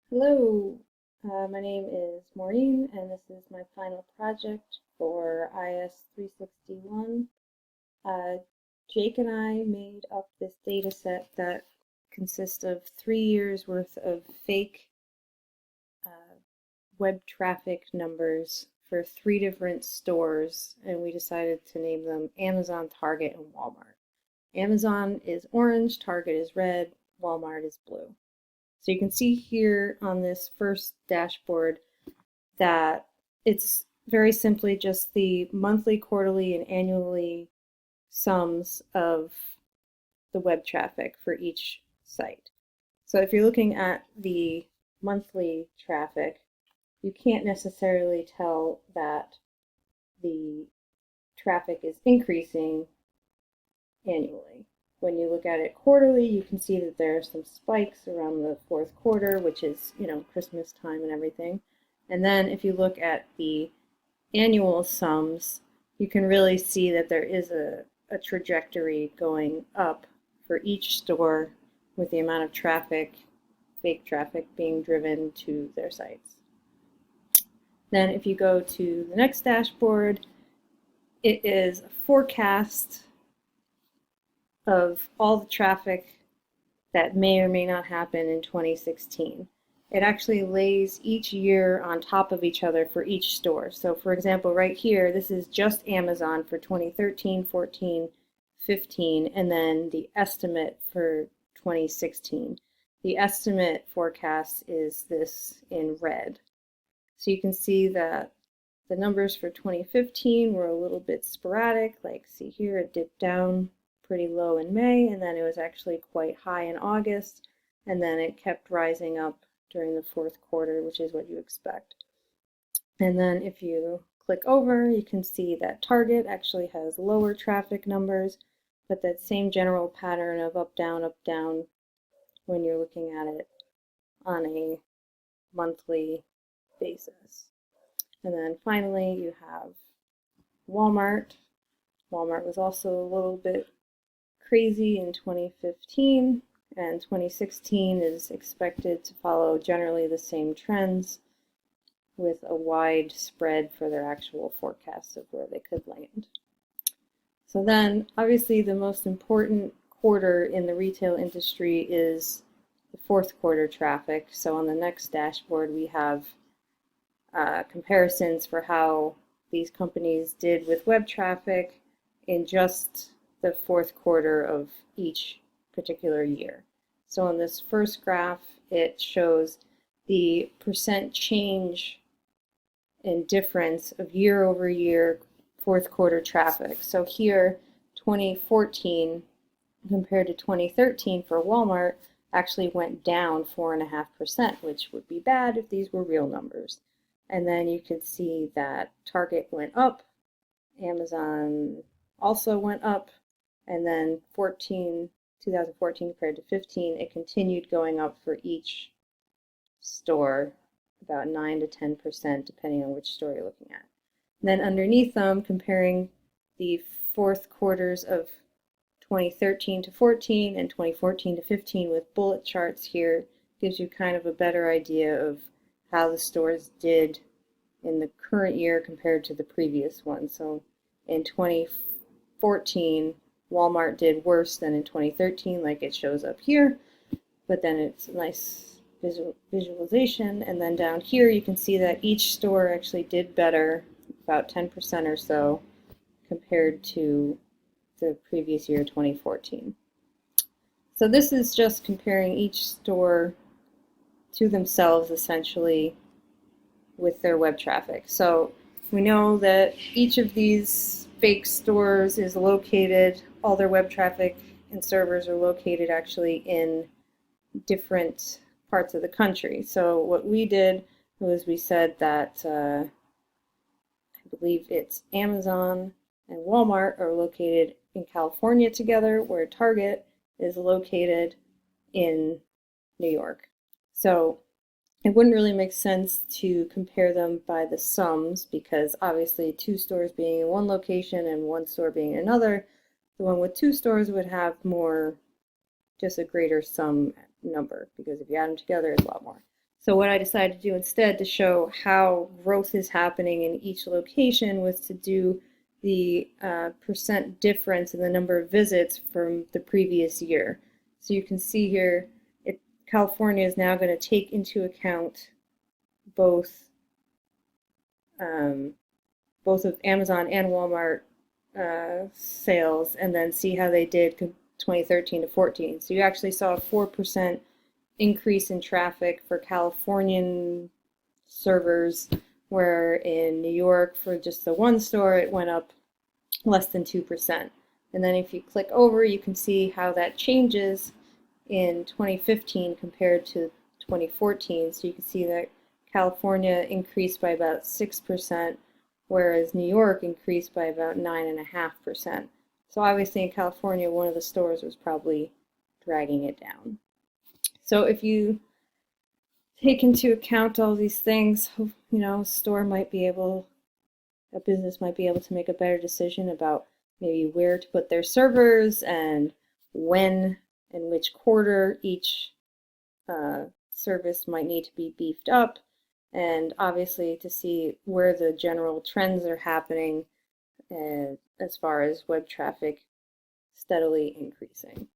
Hello, my name is Maureen, and this is my final project for IS361. Jake and I made up this data set that consists of 3 years worth of fake web traffic numbers for 3 different stores, and we decided to name them Amazon, Target, and Walmart. Amazon is orange, Target is red, Walmart is blue. So you can see here on this first dashboard that it's very simply just the monthly, quarterly, and annually sums of the web traffic for each site. So if you're looking at the monthly traffic, you can't necessarily tell that the traffic is increasing annually. When you look at it quarterly, you can see that there are some spikes around the fourth quarter, which is, Christmas time and everything. And then if you look at the annual sums, you can really see that there is a trajectory going up for each store with the amount of traffic, fake traffic, being driven to their sites. Then if you go to the next dashboard, it is a forecast of all the traffic that may or may not happen in 2016. It actually lays each year on top of each other for each store. So for example, right here, this is just Amazon for 2013, 14, 15, and then the estimate for 2016. The estimate forecast is this in red. So you can see that the numbers for 2015 were a little bit sporadic. Like, see here, it dipped down pretty low in May, and then it was actually quite high in August, and then it kept rising up during the fourth quarter, which is what you expect. And then if you click over, you can see that Target actually has lower traffic numbers, but that same general pattern of up, down when you're looking at it on a monthly basis. And then finally, you have Walmart. Walmart was also a little bit crazy in 2015, and 2016 is expected to follow generally the same trends with a wide spread for their actual forecasts of where they could land. So then, obviously, the most important quarter in the retail industry is the fourth quarter traffic. So on the next dashboard, we have comparisons for how these companies did with web traffic in just the fourth quarter of each particular year. So in this first graph, it shows the percent change in difference of year over year fourth quarter traffic. So here, 2014 compared to 2013 for Walmart actually went down 4.5%, which would be bad if these were real numbers. And then you can see that Target went up, Amazon also went up, and then 2014 compared to 15, it continued going up for each store, about 9 to 10%, depending on which store you're looking at. And then underneath them, comparing the fourth quarters of 2013 to 14 and 2014 to 15 with bullet charts here gives you kind of a better idea of how the stores did in the current year compared to the previous one. So in 2014, Walmart did worse than in 2013, like it shows up here, but then it's a nice visualization. And then down here, you can see that each store actually did better, about 10% or so, compared to the previous year, 2014. So this is just comparing each store to themselves, essentially, with their web traffic. So we know that each of these fake stores is located, all their web traffic and servers are located actually in different parts of the country. So what we did was we said that I believe it's Amazon and Walmart are located in California together, where Target is located in New York. So it wouldn't really make sense to compare them by the sums, because obviously 2 stores being in one location and 1 store being in another, the one with 2 stores would have more, just a greater sum number, because if you add them together, it's a lot more. So what I decided to do instead to show how growth is happening in each location was to do the percent difference in the number of visits from the previous year. So you can see here, California is now going to take into account both both of Amazon and Walmart sales, and then see how they did 2013 to 14. So you actually saw a 4% increase in traffic for Californian servers, where in New York, for just the one store, it went up less than 2%. And then if you click over, you can see how that changes in 2015 compared to 2014. So you can see that California increased by about 6%, whereas New York increased by about 9.5%. So obviously in California, one of the stores was probably dragging it down. So if you take into account all these things, a business might be able to make a better decision about maybe where to put their servers and when and which quarter each service might need to be beefed up, and obviously to see where the general trends are happening as far as web traffic steadily increasing.